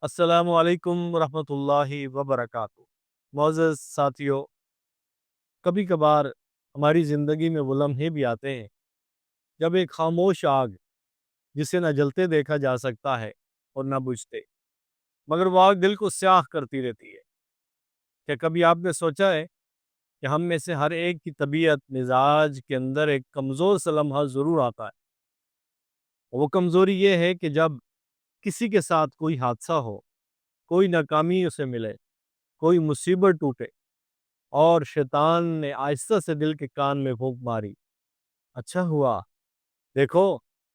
السلام علیکم ورحمۃ اللہ وبرکاتہ۔ معزز ساتھیوں، کبھی کبھار ہماری زندگی میں وہ لمحے بھی آتے ہیں جب ایک خاموش آگ جسے نہ جلتے دیکھا جا سکتا ہے اور نہ بجھتے، مگر وہ آگ دل کو سیاہ کرتی رہتی ہے۔ کیا کبھی آپ نے سوچا ہے کہ ہم میں سے ہر ایک کی طبیعت مزاج کے اندر ایک کمزور سا لمحہ ضرور آتا ہے؟ وہ کمزوری یہ ہے کہ جب کسی کے ساتھ کوئی حادثہ ہو، کوئی ناکامی اسے ملے، کوئی مصیبت ٹوٹے، اور شیطان نے آہستہ سے دل کے کان میں پھونک ماری، اچھا ہوا، دیکھو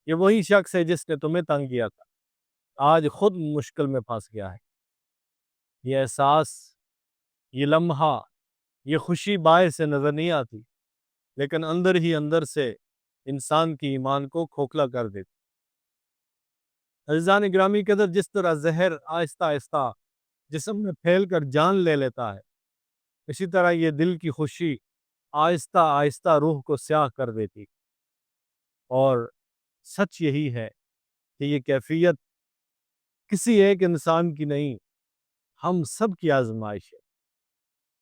یہ وہی شخص ہے جس نے تمہیں تنگ کیا تھا، آج خود مشکل میں پھنس گیا ہے۔ یہ احساس، یہ لمحہ، یہ خوشی باہر سے نظر نہیں آتی، لیکن اندر ہی اندر سے انسان کی ایمان کو کھوکھلا کر دیتی۔ عزیزان گرامی قدر، جس طرح زہر آہستہ آہستہ جسم میں پھیل کر جان لے لیتا ہے، اسی طرح یہ دل کی خوشی آہستہ آہستہ روح کو سیاہ کر دیتی۔ اور سچ یہی ہے کہ یہ کیفیت کسی ایک انسان کی نہیں، ہم سب کی آزمائش ہے۔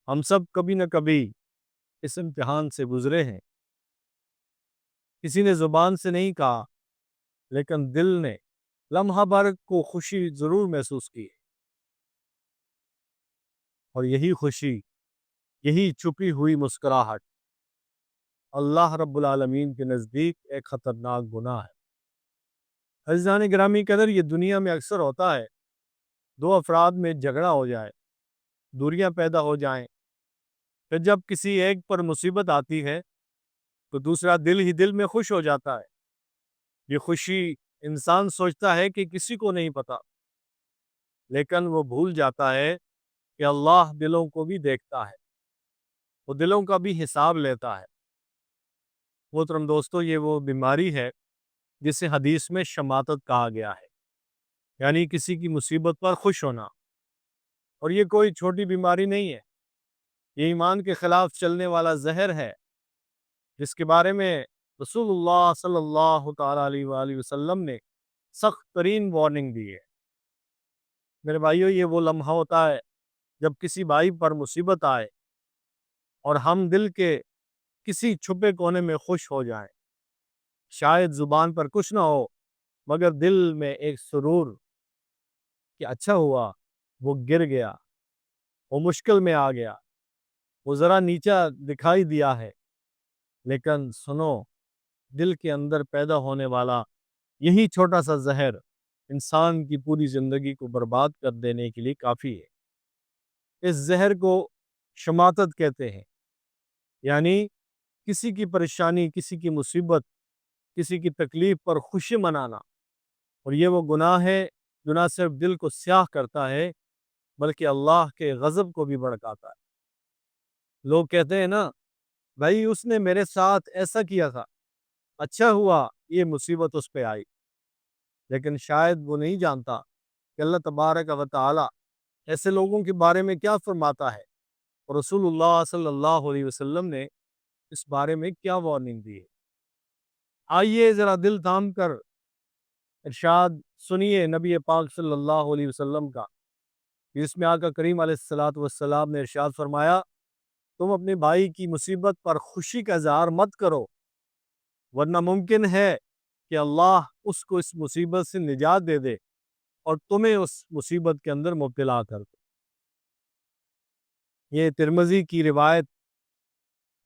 ہم سب کبھی نہ کبھی اس امتحان سے گزرے ہیں۔ کسی نے زبان سے نہیں کہا، لیکن دل نے لمحہ بھر کو خوشی ضرور محسوس کی ہے۔ اور یہی خوشی، یہی چھپی ہوئی مسکراہٹ، اللہ رب العالمین کے نزدیک ایک خطرناک گناہ ہے۔ عزیزان گرامی قدر، یہ دنیا میں اکثر ہوتا ہے، دو افراد میں جھگڑا ہو جائے، دوریاں پیدا ہو جائیں، پھر جب کسی ایک پر مصیبت آتی ہے تو دوسرا دل ہی دل میں خوش ہو جاتا ہے۔ یہ خوشی انسان سوچتا ہے کہ کسی کو نہیں پتا، لیکن وہ بھول جاتا ہے کہ اللہ دلوں کو بھی دیکھتا ہے، وہ دلوں کا بھی حساب لیتا ہے۔ محترم دوستو، یہ وہ بیماری ہے جسے حدیث میں شماتت کہا گیا ہے، یعنی کسی کی مصیبت پر خوش ہونا۔ اور یہ کوئی چھوٹی بیماری نہیں ہے، یہ ایمان کے خلاف چلنے والا زہر ہے، جس کے بارے میں رسول اللہ صلی اللہ تعالیٰ علیہ وآلہ وسلم نے سخت ترین وارننگ دی ہے۔ میرے بھائیو، یہ وہ لمحہ ہوتا ہے جب کسی بھائی پر مصیبت آئے اور ہم دل کے کسی چھپے کونے میں خوش ہو جائیں۔ شاید زبان پر کچھ نہ ہو، مگر دل میں ایک سرور کہ اچھا ہوا وہ گر گیا، وہ مشکل میں آ گیا، وہ ذرا نیچا دکھائی دیا ہے، لیکن سنو، دل کے اندر پیدا ہونے والا یہی چھوٹا سا زہر انسان کی پوری زندگی کو برباد کر دینے کے لیے کافی ہے۔ اس زہر کو شماتت کہتے ہیں، یعنی کسی کی پریشانی، کسی کی مصیبت، کسی کی تکلیف پر خوشی منانا۔ اور یہ وہ گناہ ہے جو نہ صرف دل کو سیاہ کرتا ہے بلکہ اللہ کے غضب کو بھی بھڑکاتا ہے۔ لوگ کہتے ہیں نا، بھائی اس نے میرے ساتھ ایسا کیا تھا، اچھا ہوا یہ مصیبت اس پہ آئی، لیکن شاید وہ نہیں جانتا کہ اللہ تبارک و تعالی ایسے لوگوں کے بارے میں کیا فرماتا ہے، اور رسول اللہ صلی اللہ علیہ وسلم نے اس بارے میں کیا وارننگ دی ہے۔ آئیے ذرا دل تھام کر ارشاد سنیے نبی پاک صلی اللہ علیہ وسلم کا، جس میں آقا کریم علیہ الصلوۃ والسلام نے ارشاد فرمایا، تم اپنے بھائی کی مصیبت پر خوشی کا اظہار مت کرو، ورنہ ممکن ہے کہ اللہ اس کو اس مصیبت سے نجات دے دے اور تمہیں اس مصیبت کے اندر مبتلا کر دے۔ یہ ترمذی کی روایت،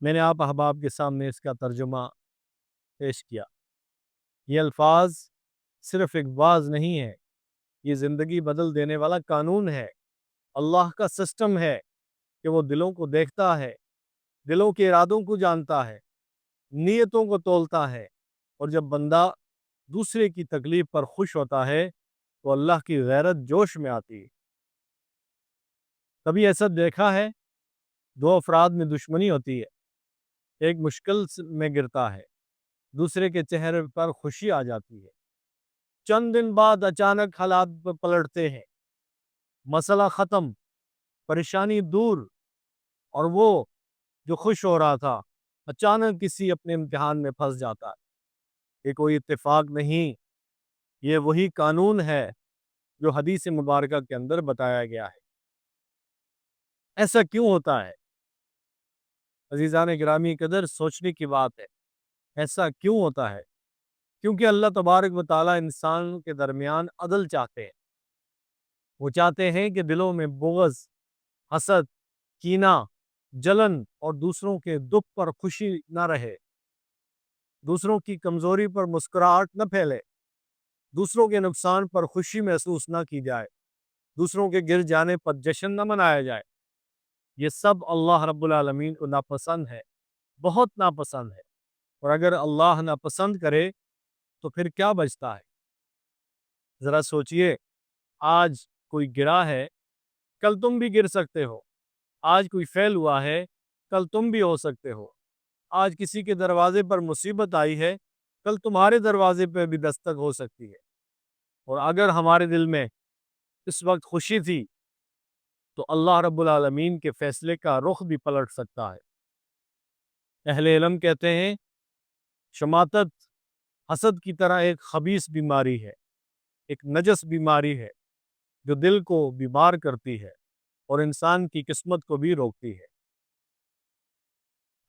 میں نے آپ احباب کے سامنے اس کا ترجمہ پیش کیا۔ یہ الفاظ صرف ایک واعظ نہیں ہے، یہ زندگی بدل دینے والا قانون ہے۔ اللہ کا سسٹم ہے کہ وہ دلوں کو دیکھتا ہے، دلوں کے ارادوں کو جانتا ہے، نیتوں کو تولتا ہے، اور جب بندہ دوسرے کی تکلیف پر خوش ہوتا ہے تو اللہ کی غیرت جوش میں آتی ہے۔ کبھی ایسا دیکھا ہے، دو افراد میں دشمنی ہوتی ہے، ایک مشکل میں گرتا ہے، دوسرے کے چہرے پر خوشی آ جاتی ہے۔ چند دن بعد اچانک حالات پلٹتے ہیں، مسئلہ ختم، پریشانی دور، اور وہ جو خوش ہو رہا تھا اچانک کسی اپنے امتحان میں پھنس جاتا ہے۔ یہ کوئی اتفاق نہیں، یہ وہی قانون ہے جو حدیث مبارکہ کے اندر بتایا گیا ہے۔ ایسا کیوں ہوتا ہے؟ عزیزان گرامی قدر سوچنے کی بات ہے، ایسا کیوں ہوتا ہے؟ کیونکہ اللہ تبارک و تعالیٰ انسان کے درمیان عدل چاہتے ہیں۔ وہ چاہتے ہیں کہ دلوں میں بغض، حسد، کینہ، جلن اور دوسروں کے دکھ پر خوشی نہ رہے، دوسروں کی کمزوری پر مسکراہٹ نہ پھیلے، دوسروں کے نقصان پر خوشی محسوس نہ کی جائے، دوسروں کے گر جانے پر جشن نہ منایا جائے۔ یہ سب اللہ رب العالمین کو ناپسند ہے، بہت ناپسند ہے۔ اور اگر اللہ ناپسند کرے تو پھر کیا بچتا ہے؟ ذرا سوچئے، آج کوئی گرا ہے، کل تم بھی گر سکتے ہو۔ آج کوئی فیل ہوا ہے، کل تم بھی ہو سکتے ہو۔ آج کسی کے دروازے پر مصیبت آئی ہے، کل تمہارے دروازے پہ بھی دستک ہو سکتی ہے۔ اور اگر ہمارے دل میں اس وقت خوشی تھی تو اللہ رب العالمین کے فیصلے کا رخ بھی پلٹ سکتا ہے۔ اہل علم کہتے ہیں شماتت حسد کی طرح ایک خبیث بیماری ہے، ایک نجس بیماری ہے جو دل کو بیمار کرتی ہے اور انسان کی قسمت کو بھی روکتی ہے۔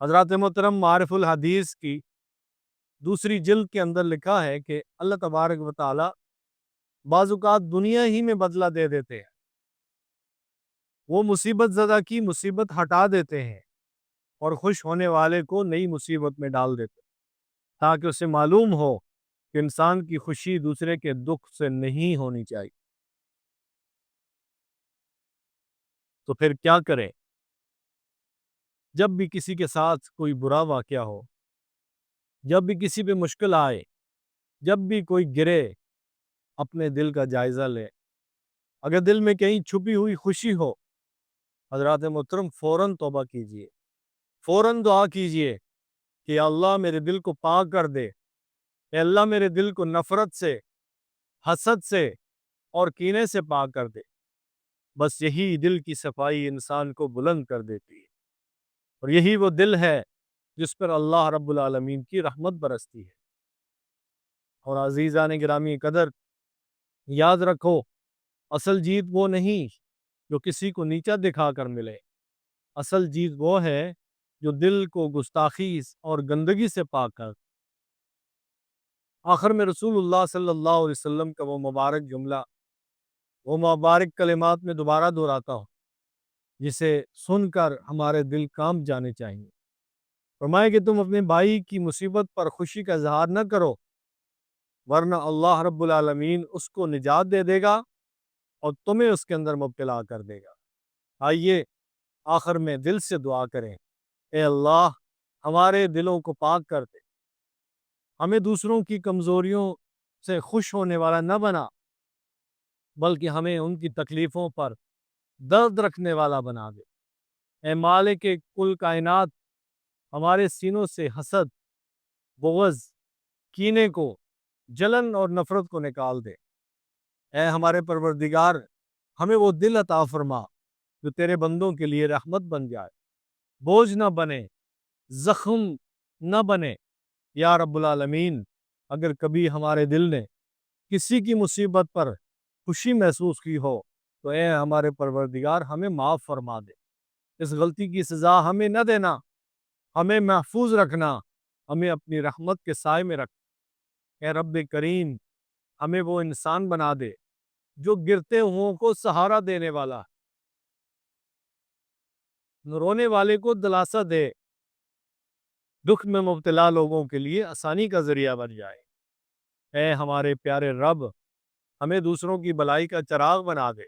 حضرات محترم، معارف الحدیث کی دوسری جلد کے اندر لکھا ہے کہ اللہ تبارک و تعالی بعض اوقات دنیا ہی میں بدلہ دے دیتے ہیں، وہ مصیبت زدہ کی مصیبت ہٹا دیتے ہیں اور خوش ہونے والے کو نئی مصیبت میں ڈال دیتے ہیں، تاکہ اسے معلوم ہو کہ انسان کی خوشی دوسرے کے دکھ سے نہیں ہونی چاہیے۔ تو پھر کیا کریں؟ جب بھی کسی کے ساتھ کوئی برا واقعہ ہو، جب بھی کسی پہ مشکل آئے، جب بھی کوئی گرے، اپنے دل کا جائزہ لے۔ اگر دل میں کہیں چھپی ہوئی خوشی ہو، حضرات محترم فوراً توبہ کیجئے، فوراً دعا کیجئے کہ یا اللہ میرے دل کو پاک کر دے، اے اللہ میرے دل کو نفرت سے، حسد سے اور کینے سے پاک کر دے۔ بس یہی دل کی صفائی انسان کو بلند کر دیتی ہے، اور یہی وہ دل ہے جس پر اللہ رب العالمین کی رحمت برستی ہے۔ اور عزیزان گرامی قدر، یاد رکھو، اصل جیت وہ نہیں جو کسی کو نیچا دکھا کر ملے، اصل جیت وہ ہے جو دل کو گستاخی اور گندگی سے پاک کر۔ آخر میں رسول اللہ صلی اللہ علیہ وسلم کا وہ مبارک جملہ، وہ مبارک کلمات میں دوبارہ دہراتا ہوں، جسے سن کر ہمارے دل کانپ جانے چاہیے۔ فرمائے کہ تم اپنے بھائی کی مصیبت پر خوشی کا اظہار نہ کرو، ورنہ اللہ رب العالمین اس کو نجات دے دے گا اور تمہیں اس کے اندر مبتلا کر دے گا۔ آئیے آخر میں دل سے دعا کریں، اے اللہ ہمارے دلوں کو پاک کر دے، ہمیں دوسروں کی کمزوریوں سے خوش ہونے والا نہ بنا، بلکہ ہمیں ان کی تکلیفوں پر درد رکھنے والا بنا دے۔ اے مالک کل کائنات، ہمارے سینوں سے حسد، بغض، کینے کو، جلن اور نفرت کو نکال دے۔ اے ہمارے پروردگار، ہمیں وہ دل عطا فرما جو تیرے بندوں کے لیے رحمت بن جائے، بوجھ نہ بنے، زخم نہ بنے۔ یا رب العالمین، اگر کبھی ہمارے دل نے کسی کی مصیبت پر خوشی محسوس کی ہو تو اے ہمارے پروردگار ہمیں معاف فرما دے، اس غلطی کی سزا ہمیں نہ دینا، ہمیں محفوظ رکھنا، ہمیں اپنی رحمت کے سائے میں رکھ۔ اے رب کریم، ہمیں وہ انسان بنا دے جو گرتے ہوں کو سہارا دینے والا، رونے والے کو دلاسا دے، دکھ میں مبتلا لوگوں کے لیے آسانی کا ذریعہ بن جائے۔ اے ہمارے پیارے رب، ہمیں دوسروں کی بلائی کا چراغ بنا دے،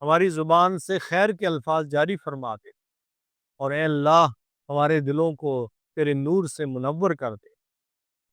ہماری زبان سے خیر کے الفاظ جاری فرما دے، اور اے اللہ ہمارے دلوں کو تیرے نور سے منور کر دے۔